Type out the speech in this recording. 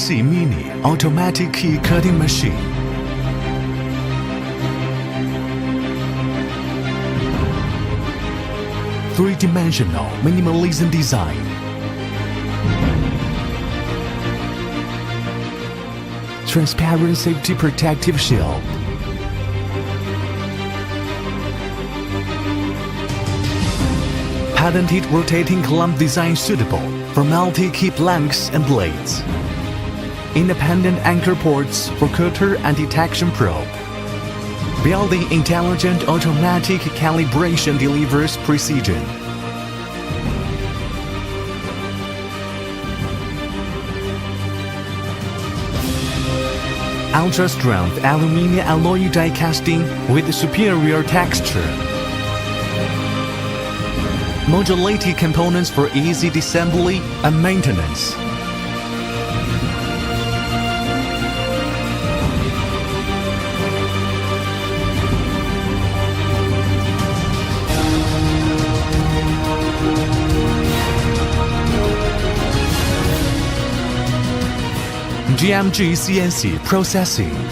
XC Mini automatic key cutting machine. Three-dimensional minimalism design. Transparent safety protective shield. Patented rotating clamp design suitable for multi-key blanks and blades. Independent anchor ports for cutter and detection probe. Building intelligent automatic calibration delivers precision. Ultra-strength aluminum alloy die casting with superior texture. Modulated components for easy disassembly and maintenance. DKGCC processing.